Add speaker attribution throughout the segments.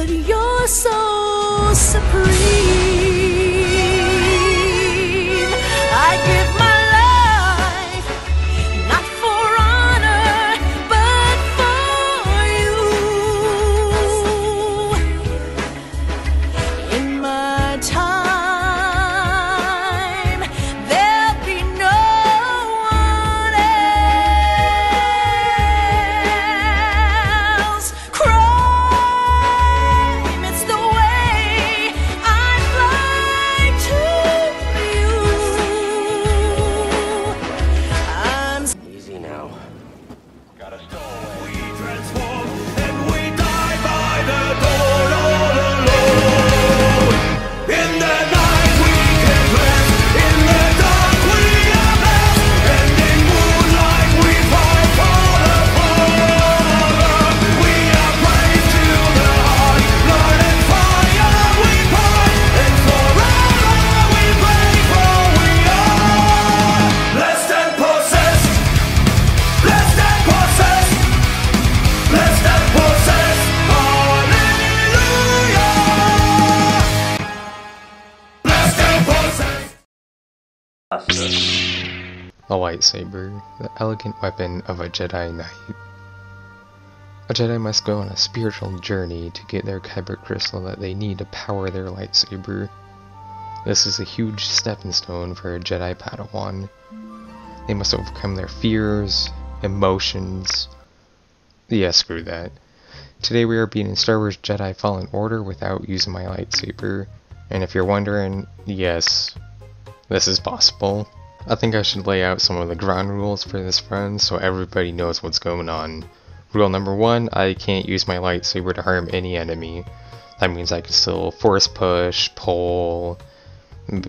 Speaker 1: but you're so supreme. I give my life, not for honor, but for you. In my time, there'll be no one else. Crime, it's the way I fly to you. I'm
Speaker 2: Easy now.
Speaker 3: Got a stowaway. We transform and we die by the dawn all alone. In the night we can rest, in the dark we are blessed, and in moonlight we fight for the Father. We are brave to the heart, blood and fire we part, and forever we pray for we are blessed and possessed. Blessed and possessed, blessed and possessed, hallelujah. Blessed and possessed.
Speaker 4: The lightsaber, the elegant weapon of a Jedi Knight. A Jedi must go on a spiritual journey to get their kyber crystal that they need to power their lightsaber. This is a huge stepping stone for a Jedi Padawan. They must overcome their fears, emotions. Yeah, screw that. Today we are beating Star Wars Jedi Fallen Order without using my lightsaber. And if you're wondering, yes, this is possible. I think I should lay out some of the ground rules for this run so everybody knows what's going on. Rule number 1, I can't use my lightsaber to harm any enemy. That means I can still force push, pull,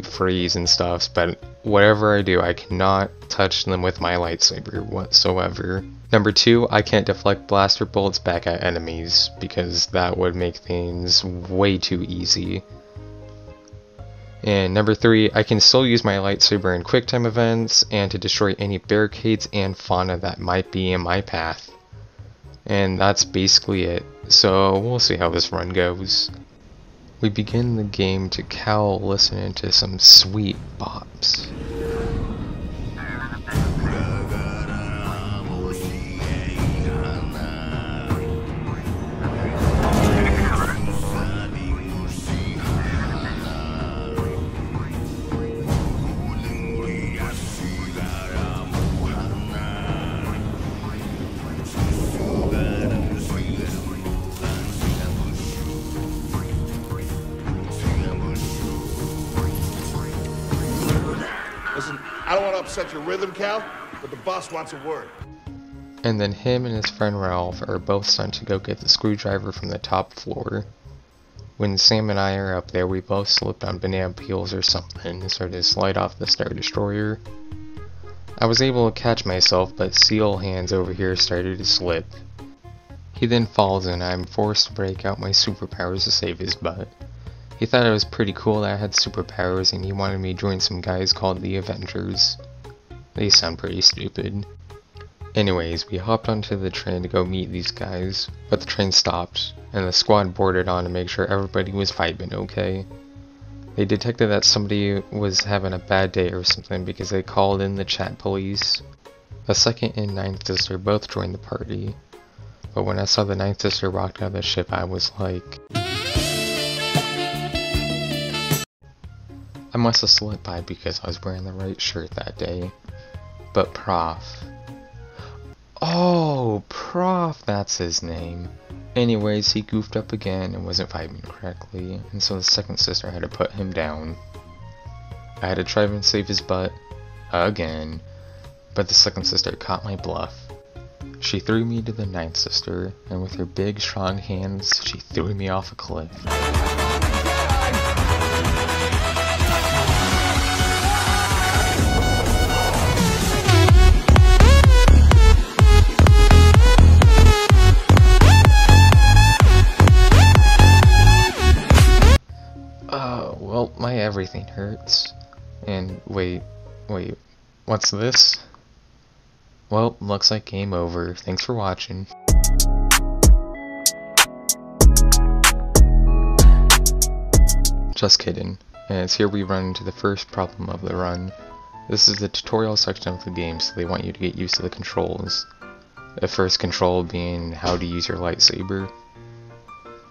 Speaker 4: freeze and stuff, but whatever I do, I cannot touch them with my lightsaber whatsoever. Number 2, I can't deflect blaster bullets back at enemies, because that would make things way too easy. And number 3, I can still use my lightsaber in quick time events and to destroy any barricades and fauna that might be in my path. And that's basically it, so we'll see how this run goes. We begin the game to Cal listening to some sweet bops.
Speaker 5: Listen, I don't want to upset your rhythm, Cal, but the boss wants a word.
Speaker 4: And then him and his friend Ralph are both sent to go get the screwdriver from the top floor. When Sam and I are up there, we both slipped on banana peels or something and started to slide off the Star Destroyer. I was able to catch myself, but Seal Hands over here started to slip. He then falls and I'm forced to break out my superpowers to save his butt. He thought it was pretty cool that I had superpowers and he wanted me to join some guys called the Avengers. They sound pretty stupid. Anyways, we hopped onto the train to go meet these guys, but the train stopped, and the squad boarded on to make sure everybody was vibing okay. They detected that somebody was having a bad day or something because they called in the chat police. The second and ninth sister both joined the party, but when I saw the ninth sister walk out of the ship, I was like, I must have slipped by because I was wearing the right shirt that day. But Prof. Oh, Prof, that's his name. Anyways, he goofed up again and wasn't vibing correctly, and so the second sister had to put him down. I had to try and save his butt, again, but the second sister caught my bluff. She threw me to the ninth sister, and with her big, strong hands, she threw me off a cliff. Well, my everything hurts. And wait, what's this? Well, looks like game over. Thanks for watching. Just kidding. And it's here we run into the first problem of the run. This is the tutorial section of the game, so they want you to get used to the controls. The first control being how to use your lightsaber.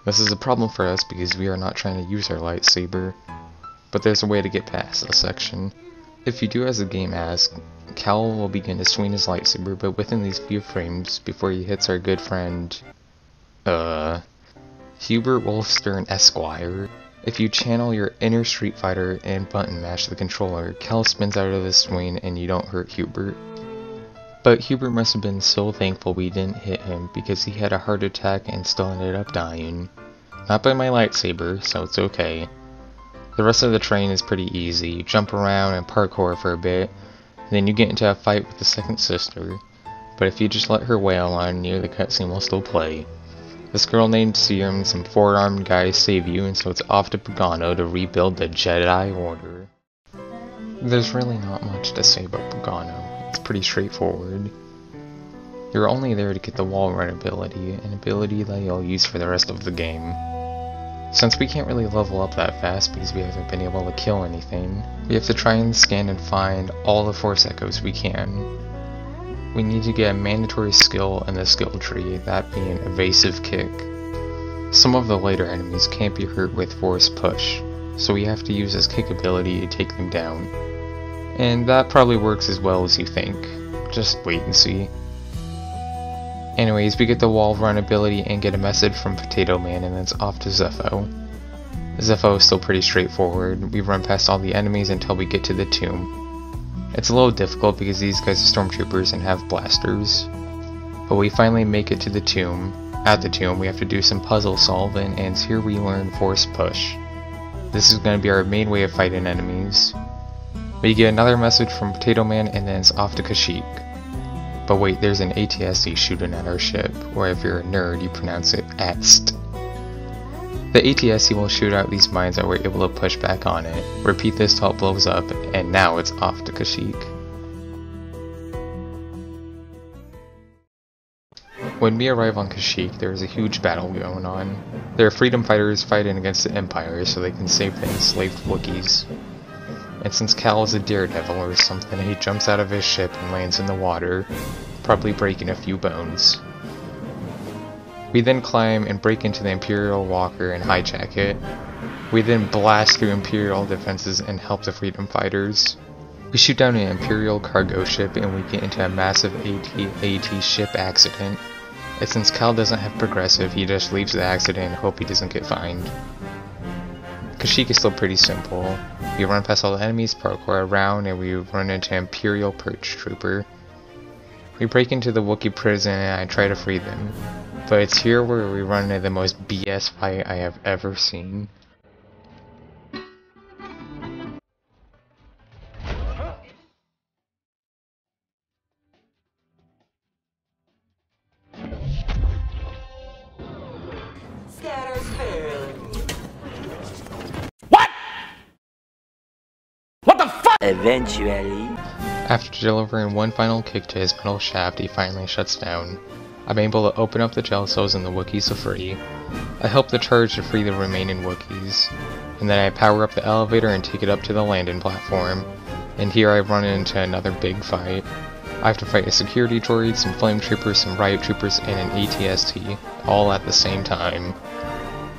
Speaker 4: This is a problem for us because we are not trying to use our lightsaber, but there's a way to get past this section. If you do as the game asks, Cal will begin to swing his lightsaber, but within these few frames before he hits our good friend, Hubert Wolfstern Esquire. If you channel your inner Street Fighter and button mash the controller, Cal spins out of his swing and you don't hurt Hubert. But Hubert must have been so thankful we didn't hit him because he had a heart attack and still ended up dying. Not by my lightsaber, so it's okay. The rest of the terrain is pretty easy. You jump around and parkour for a bit, and then you get into a fight with the second sister. But if you just let her wail on you, the cutscene will still play. This girl named Serum and some four-armed guys save you, and so it's off to Pagano to rebuild the Jedi Order. There's really not much to say about Pagano. It's pretty straightforward. You're only there to get the wall run ability, an ability that you'll use for the rest of the game. Since we can't really level up that fast because we haven't been able to kill anything, we have to try and scan and find all the Force Echoes we can. We need to get a mandatory skill in the skill tree, that being Evasive Kick. Some of the later enemies can't be hurt with Force Push, so we have to use his kick ability to take them down. And that probably works as well as you think. Just wait and see. Anyways, we get the wall run ability and get a message from Potato Man, and then it's off to Zepho. Zepho is still pretty straightforward. We run past all the enemies until we get to the tomb. It's a little difficult because these guys are stormtroopers and have blasters. But we finally make it to the tomb. At the tomb, we have to do some puzzle solving, and it's here we learn Force Push. This is going to be our main way of fighting enemies. We get another message from Potato Man, and then it's off to Kashyyyk. But wait, there's an ATST shooting at our ship, or if you're a nerd, you pronounce it ATST. The ATST will shoot out these mines that we're able to push back on it. Repeat this till it blows up, and now it's off to Kashyyyk. When we arrive on Kashyyyk, there is a huge battle going on. There are freedom fighters fighting against the Empire so they can save the enslaved Wookiees. And since Cal is a daredevil or something, he jumps out of his ship and lands in the water, probably breaking a few bones. We then climb and break into the Imperial Walker and hijack it. We then blast through Imperial defenses and help the freedom fighters. We shoot down an Imperial cargo ship and we get into a massive AT-AT ship accident. And since Cal doesn't have progressive, he just leaves the accident and hope he doesn't get fined. Kashyyyk is still pretty simple. We run past all the enemies, parkour around, and we run into Imperial Perch Trooper. We break into the Wookiee prison and I try to free them. But it's here where we run into the most BS fight I have ever seen.
Speaker 2: Eventually.
Speaker 4: After delivering one final kick to his metal shaft, he finally shuts down. I'm able to open up the gel cells and the Wookiees are free. I help the charge to free the remaining Wookiees, and then I power up the elevator and take it up to the landing platform. And here I run into another big fight. I have to fight a security droid, some flame troopers, some riot troopers, and an ATST, all at the same time.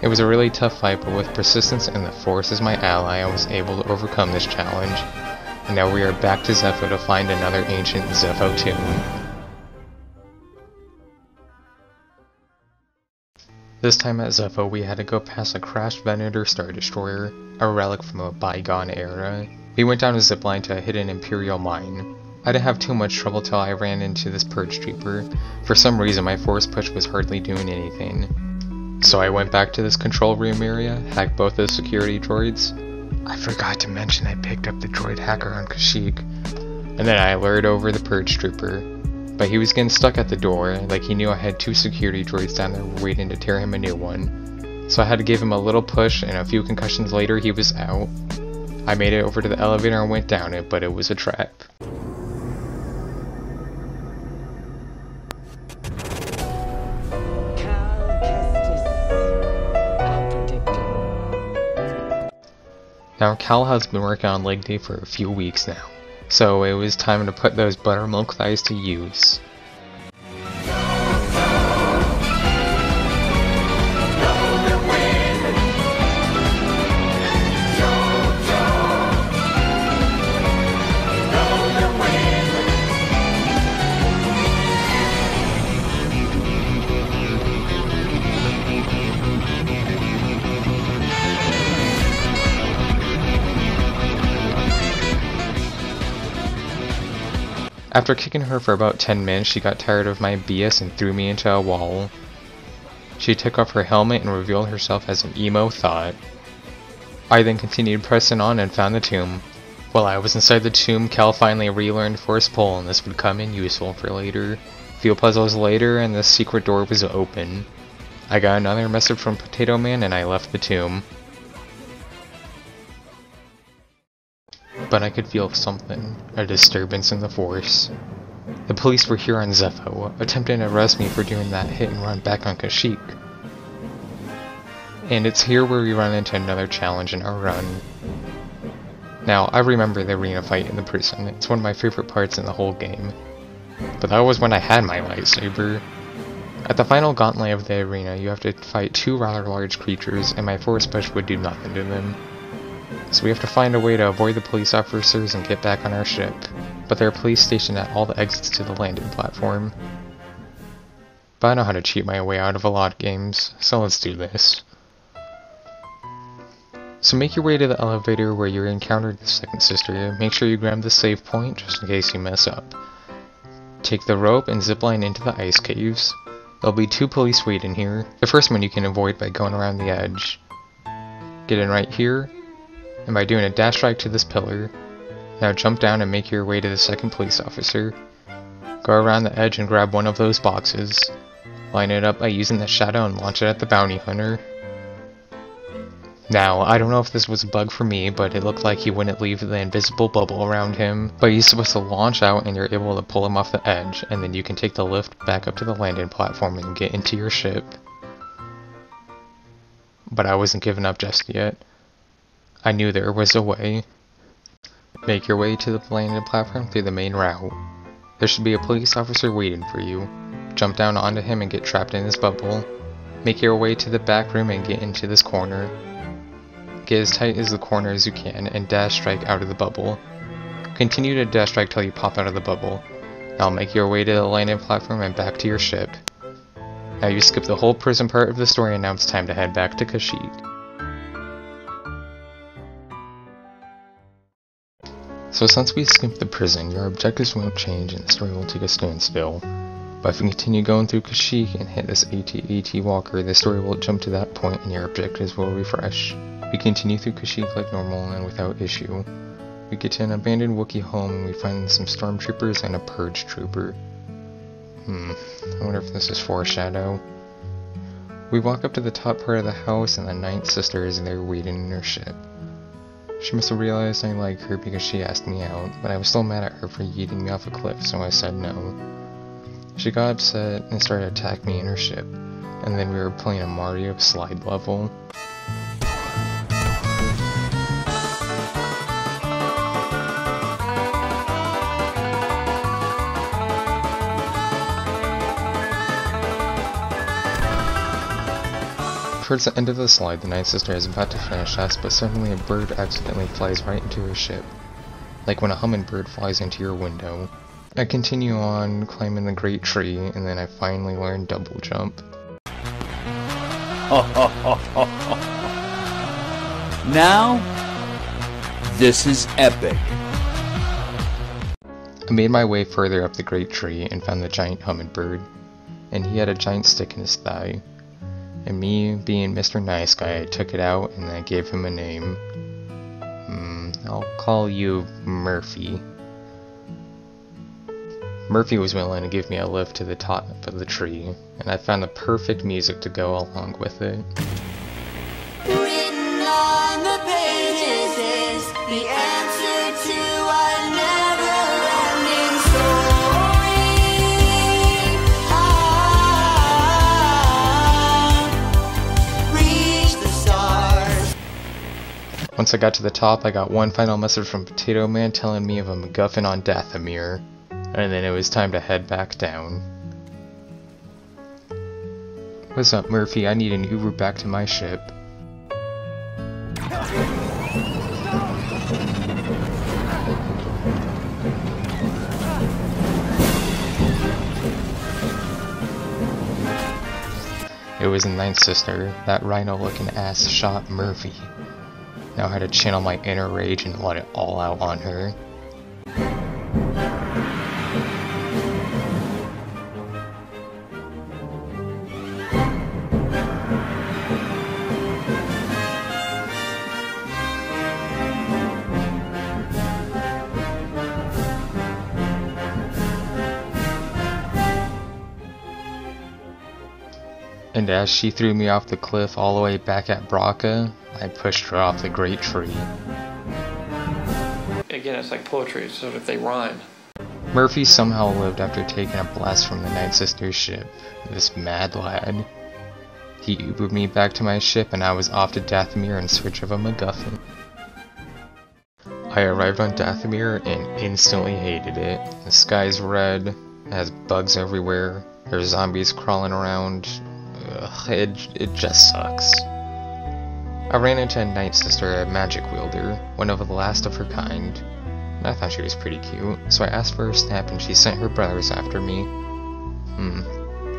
Speaker 4: It was a really tough fight, but with persistence and the Force as my ally, I was able to overcome this challenge. And now we are back to Zepho to find another ancient Zepho tomb. This time at Zepho, we had to go past a crashed Venator Star Destroyer, a relic from a bygone era. We went down a zipline to a hidden Imperial mine. I didn't have too much trouble till I ran into this Purge Trooper. For some reason, my Force Push was hardly doing anything. So I went back to this control room area, hacked both the security droids. I forgot to mention I picked up the droid hacker on Kashyyyk, and then I lured over the Purge Trooper. But he was getting stuck at the door, like he knew I had two security droids down there waiting to tear him a new one. So I had to give him a little push, and a few concussions later he was out. I made it over to the elevator and went down it, but it was a trap. Now Cal has been working on leg day for a few weeks now, so it was time to put those buttermilk thighs to use. After kicking her for about 10 minutes, she got tired of my BS and threw me into a wall. She took off her helmet and revealed herself as an emo thought. I then continued pressing on and found the tomb. While I was inside the tomb, Cal finally relearned Force Pull, and this would come in useful for later. A few puzzles later and the secret door was open. I got another message from Potato Man and I left the tomb. But I could feel something, a disturbance in the Force. The police were here on Zepho, attempting to arrest me for doing that hit and run back on Kashyyyk. And it's here where we run into another challenge in our run. Now, I remember the arena fight in the prison, it's one of my favorite parts in the whole game. But that was when I had my lightsaber. At the final gauntlet of the arena, you have to fight two rather large creatures, and my Force push would do nothing to them. So we have to find a way to avoid the police officers and get back on our ship, but there are police stationed at all the exits to the landing platform. But I know how to cheat my way out of a lot of games, so let's do this. So make your way to the elevator where you encountered the second sister. Make sure you grab the save point just in case you mess up. Take the rope and zipline into the ice caves. There'll be two police waiting here. The first one you can avoid by going around the edge. Get in right here, and by doing a dash strike to this pillar. Now jump down and make your way to the second police officer. Go around the edge and grab one of those boxes. Line it up by using the shadow and launch it at the bounty hunter. Now, I don't know if this was a bug for me, but it looked like he wouldn't leave the invisible bubble around him. But he's supposed to launch out and you're able to pull him off the edge, and then you can take the lift back up to the landing platform and get into your ship. But I wasn't giving up just yet. I knew there was a way. Make your way to the landing platform through the main route. There should be a police officer waiting for you. Jump down onto him and get trapped in his bubble. Make your way to the back room and get into this corner. Get as tight as the corner as you can and dash strike out of the bubble. Continue to dash strike till you pop out of the bubble. Now make your way to the landing platform and back to your ship. Now you skip the whole prison part of the story and now it's time to head back to Kashyyyk. So since we skipped the prison, your objectives won't change and the story will take a standstill. But if you continue going through Kashyyyk and hit this AT-AT walker, the story will jump to that point and your objectives will refresh. We continue through Kashyyyk like normal and without issue. We get to an abandoned Wookiee home and we find some stormtroopers and a purge trooper. I wonder if this is foreshadow. We walk up to the top part of the house and the ninth sister is there waiting in her ship. She must have realized I like her because she asked me out, but I was still mad at her for yeeting me off a cliff, so I said no. She got upset and started attacking me in her ship, and then we were playing a Mario slide level. Towards the end of the slide, the ninth sister is about to finish us, but suddenly a bird accidentally flies right into her ship, like when a hummingbird flies into your window. I continue on climbing the great tree, and then I finally learn double jump.
Speaker 2: Now, this is epic.
Speaker 4: I made my way further up the great tree and found the giant hummingbird, and he had a giant stick in his thigh. And me, being Mr. Nice Guy, I took it out and I gave him a name. I'll call you Murphy. Murphy was willing to give me a lift to the top of the tree, and I found the perfect music to go along with it.
Speaker 1: Written on the pages is the answer to a never-ending story. Reach the stars.
Speaker 4: Once I got to the top, I got one final message from Potato Man telling me of a MacGuffin on Dathomir, and then it was time to head back down. What's up, Murphy? I need an Uber back to my ship. It was a Ninth Sister. That rhino-looking ass shot Murphy. Now I had to channel my inner rage and let it all out on her. And as she threw me off the cliff all the way back at Braca, I pushed her off the great tree.
Speaker 6: Again, it's like poetry, so if they rhyme.
Speaker 4: Murphy somehow lived after taking a blast from the Ninth Sister's ship, this mad lad. He Ubered me back to my ship and I was off to Dathomir in search of a MacGuffin. I arrived on Dathomir and instantly hated it. The sky's red, it has bugs everywhere, there's zombies crawling around. Ugh, it just sucks. I ran into a Ninth Sister, a magic wielder, one of the last of her kind. And I thought she was pretty cute, so I asked for her snap and she sent her brothers after me.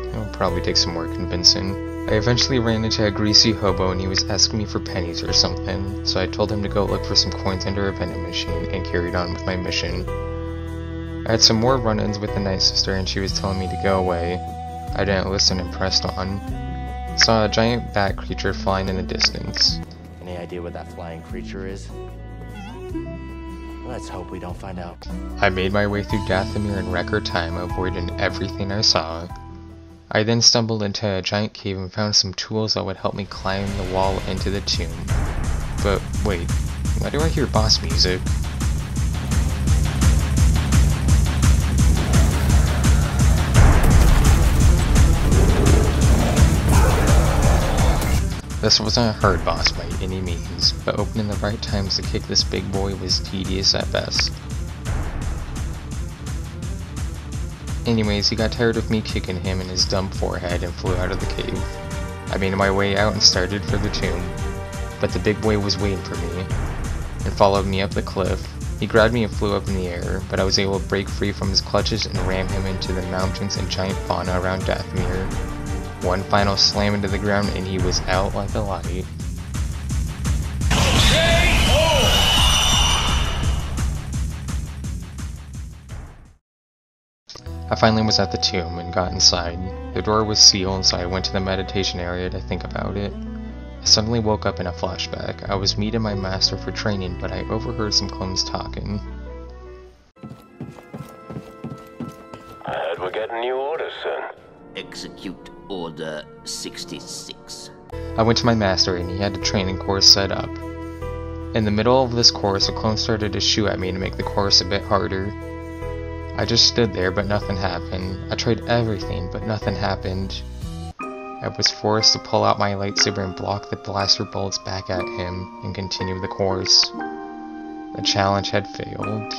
Speaker 4: It'll probably take some more convincing. I eventually ran into a greasy hobo and he was asking me for pennies or something, so I told him to go look for some coins under a vending machine and carried on with my mission. I had some more run-ins with the Ninth Sister and she was telling me to go away. I didn't listen and pressed on. Saw a giant bat creature flying in the distance.
Speaker 7: Any idea what that flying creature is? Let's hope we don't find out.
Speaker 4: I made my way through Dathomir in record time, avoiding everything I saw. I then stumbled into a giant cave and found some tools that would help me climb the wall into the tomb. But wait, why do I hear boss music? This wasn't a hard boss by any means, but opening the right times to kick this big boy was tedious at best. Anyways, he got tired of me kicking him in his dumb forehead and flew out of the cave. I made my way out and started for the tomb, but the big boy was waiting for me, and followed me up the cliff. He grabbed me and flew up in the air, but I was able to break free from his clutches and ram him into the mountains and giant fauna around Dathomir. One final slam into the ground and he was out like a light. I finally was at the tomb and got inside. The door was sealed, so I went to the meditation area to think about it. I suddenly woke up in a flashback. I was meeting my master for training, but I overheard some clones talking.
Speaker 8: I heard we're getting new orders soon.
Speaker 9: Execute Order 66.
Speaker 4: I went to my master and he had a training course set up. In the middle of this course, a clone started to shoot at me to make the course a bit harder. I just stood there, but nothing happened. I tried everything, but nothing happened. I was forced to pull out my lightsaber and block the blaster bullets back at him and continue the course. The challenge had failed.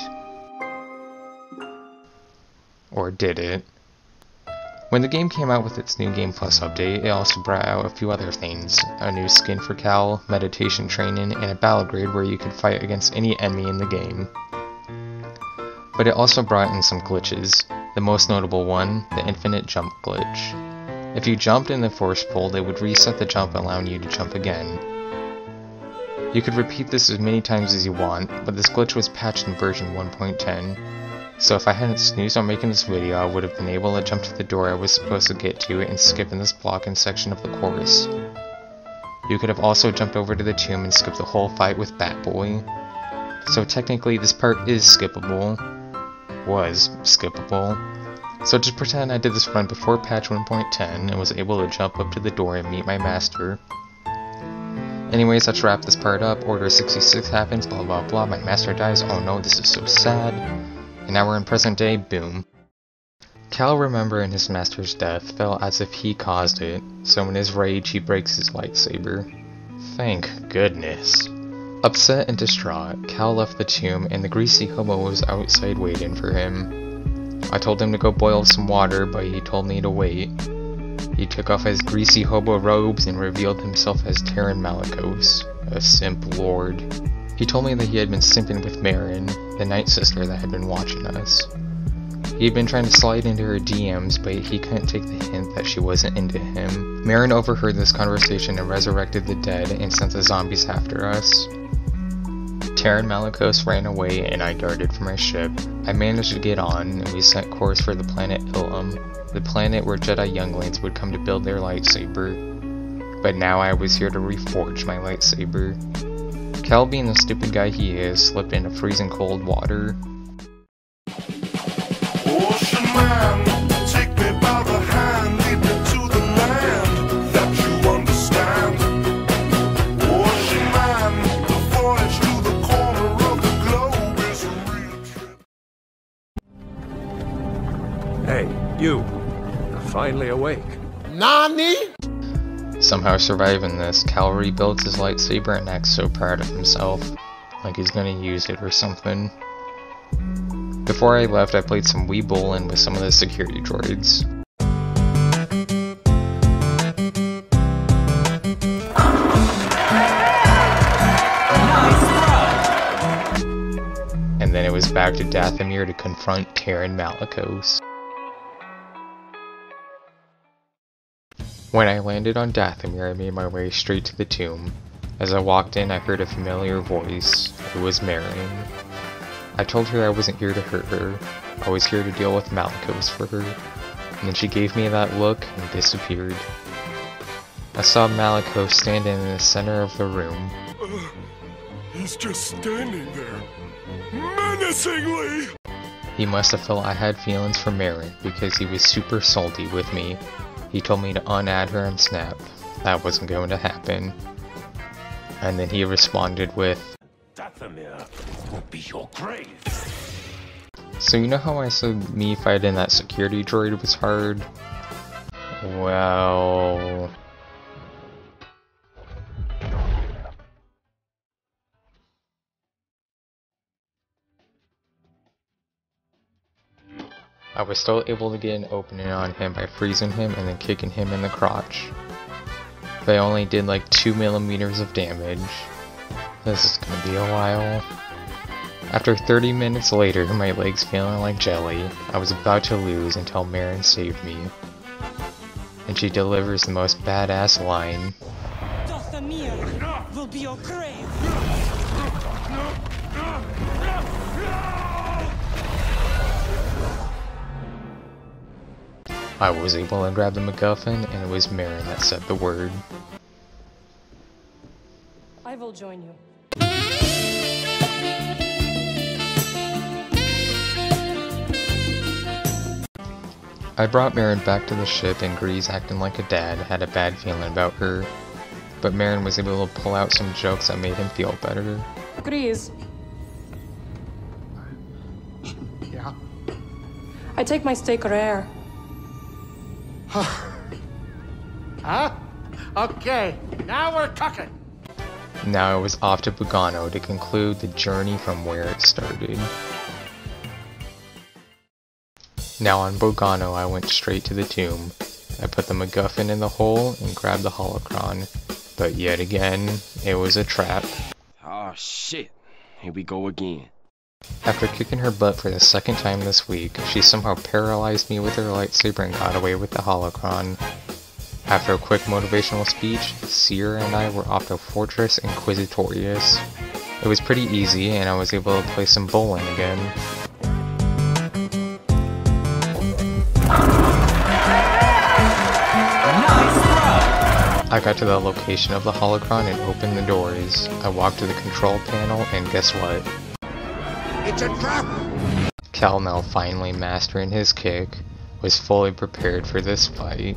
Speaker 4: Or did it? When the game came out with its new Game Plus update, it also brought out a few other things. A new skin for Cal, meditation training, and a battle grid where you could fight against any enemy in the game. But it also brought in some glitches. The most notable one, the infinite jump glitch. If you jumped in the force pull, they would reset the jump, allowing you to jump again. You could repeat this as many times as you want, but this glitch was patched in version 1.10. So if I hadn't snoozed on making this video, I would have been able to jump to the door I was supposed to get to and skip in this blocking section of the course. You could have also jumped over to the tomb and skipped the whole fight with Batboy. So technically this part is skippable. Was skippable. So just pretend I did this run before patch 1.10 and was able to jump up to the door and meet my master. Anyways, let's wrap this part up. Order 66 happens, blah blah blah, my master dies, oh no, this is so sad. And now we're in present day, boom. Cal, remembering his master's death, felt as if he caused it, so in his rage he breaks his lightsaber. Thank goodness. Upset and distraught, Cal left the tomb and the greasy hobo was outside waiting for him. I told him to go boil some water, but he told me to wait. He took off his greasy hobo robes and revealed himself as Terran Malicos, a simp lord. He told me that he had been simping with Marin, the night sister that had been watching us. He had been trying to slide into her DMs, but he couldn't take the hint that she wasn't into him. Marin overheard this conversation and resurrected the dead and sent the zombies after us. Terran Malicos ran away and I darted for my ship. I managed to get on and we set course for the planet Ilum, the planet where Jedi younglings would come to build their lightsaber. But now I was here to reforge my lightsaber. Cal, being the stupid guy he is, slipped into freezing cold water.
Speaker 3: Ocean man, take me by the hand, lead me to the land that you understand. Ocean man, the voyage to the corner of the globe is a real trip.
Speaker 10: Hey, you. You're finally awake.
Speaker 5: Nani?
Speaker 4: Somehow surviving this, Cal rebuilds his lightsaber and acts so proud of himself, like he's gonna use it or something. Before I left, I played some Wii Bowling with some of the security droids. And then it was back to Dathomir to confront Terran Malicos. When I landed on Dathomir, I made my way straight to the tomb. As I walked in, I heard a familiar voice. It was Marin. I told her I wasn't here to hurt her. I was here to deal with Malicos for her. And then she gave me that look and disappeared. I saw Malicos standing in the center of the room.
Speaker 3: He's just standing there, menacingly.
Speaker 4: He must have felt I had feelings for Marin because he was super salty with me. He told me to unadd her and Snap. That wasn't going to happen. And then he responded with,
Speaker 8: Dathomir will be your grave.
Speaker 4: so you know how I said me fighting that security droid was hard? Well... I was still able to get an opening on him by freezing him and then kicking him in the crotch. But I only did like 2 millimeters of damage. This is gonna be a while. After 30 minutes later, my legs feeling like jelly, I was about to lose until Marin saved me. And she delivers the most badass line.
Speaker 1: Dathomir will be your grave.
Speaker 4: I was able to grab the MacGuffin, and it was Marin that said the word.
Speaker 1: I will join you.
Speaker 4: I brought Marin back to the ship, and Grease, acting like a dad, had a bad feeling about her. But Marin was able to pull out some jokes that made him feel better.
Speaker 1: Grease.
Speaker 5: Yeah?
Speaker 1: I take my steak rare.
Speaker 5: Huh? Okay, now we're cooking.
Speaker 4: Now I was off to Bogano to conclude the journey from where it started. Now on Bogano, I went straight to the tomb. I put the MacGuffin in the hole and grabbed the holocron, but yet again, it was a trap.
Speaker 10: Oh shit. Here we go again.
Speaker 4: After kicking her butt for the second time this week, she somehow paralyzed me with her lightsaber and got away with the holocron. After a quick motivational speech, Seer and I were off to Fortress Inquisitorius. It was pretty easy, and I was able to play some bowling again. I got to the location of the holocron and opened the doors. I walked to the control panel, and guess what?
Speaker 5: It's a trap!
Speaker 4: Cal, now finally mastering his kick, was fully prepared for this fight.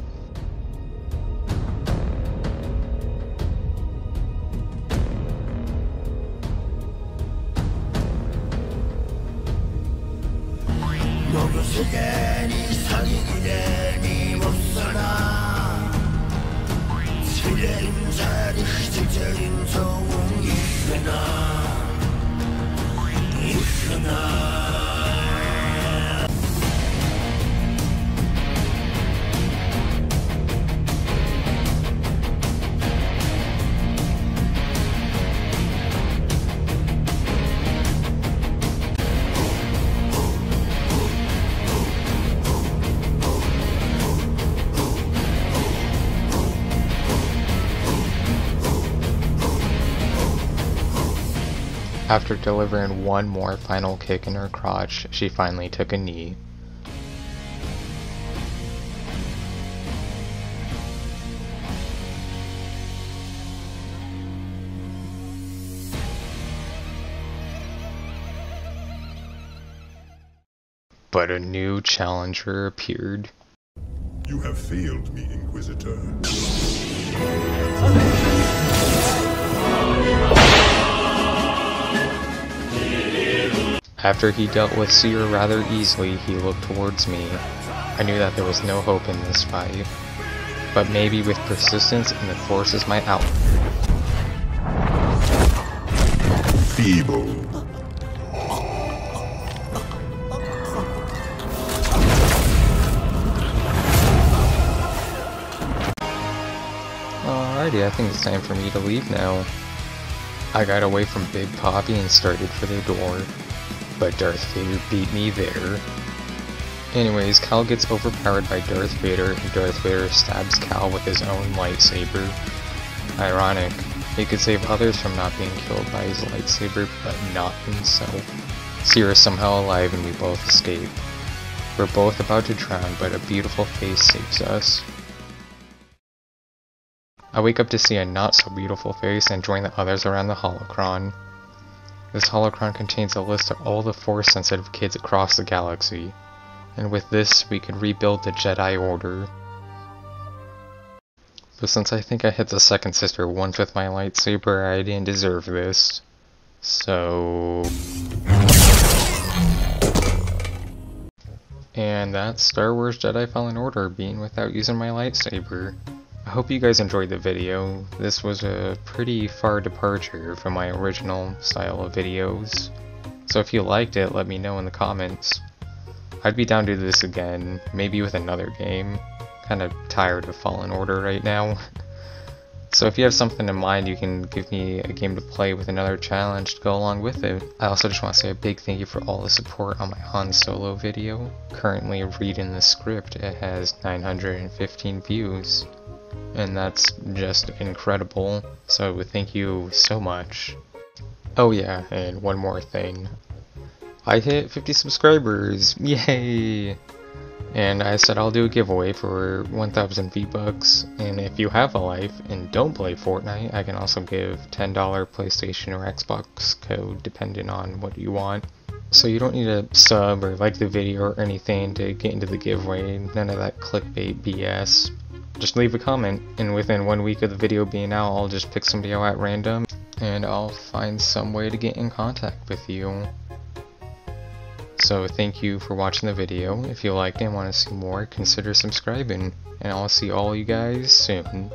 Speaker 4: After delivering one more final kick in her crotch, she finally took a knee. But a new challenger appeared.
Speaker 11: You have failed me, Inquisitor.
Speaker 4: After he dealt with Seer rather easily, he looked towards me. I knew that there was no hope in this fight, but maybe with persistence and the Force is my outlet.
Speaker 11: Feeble.
Speaker 4: Alrighty, I think it's time for me to leave now. I got away from Big Poppy and started for the door, but Darth Vader beat me there. Anyways, Cal gets overpowered by Darth Vader, and Darth Vader stabs Cal with his own lightsaber. Ironic. He could save others from not being killed by his lightsaber, but not himself. Seer is somehow alive and we both escape. We're both about to drown, but a beautiful face saves us. I wake up to see a not so beautiful face and join the others around the holocron. This holocron contains a list of all the Force-sensitive kids across the galaxy, and with this we could rebuild the Jedi Order. But since I think I hit the second sister once with my lightsaber, I didn't deserve this. So... And that's Star Wars Jedi Fallen Order being without using my lightsaber. I hope you guys enjoyed the video. This was a pretty far departure from my original style of videos. So if you liked it, let me know in the comments. I'd be down to do this again, maybe with another game. Kinda tired of Fallen Order right now. So if you have something in mind, you can give me a game to play with another challenge to go along with it. I also just want to say a big thank you for all the support on my Han Solo video. Currently reading the script, it has 915 views. And that's just incredible, so thank you so much. Oh yeah, and one more thing. I hit 50 subscribers! Yay! And I said I'll do a giveaway for 1000 V-Bucks, and if you have a life and don't play Fortnite, I can also give $10 PlayStation or Xbox code depending on what you want. So you don't need to sub or like the video or anything to get into the giveaway, none of that clickbait BS. Just leave a comment, and within 1 week of the video being out, I'll just pick somebody out at random, and I'll find some way to get in contact with you. So thank you for watching the video. If you liked it and want to see more, consider subscribing, and I'll see all you guys soon.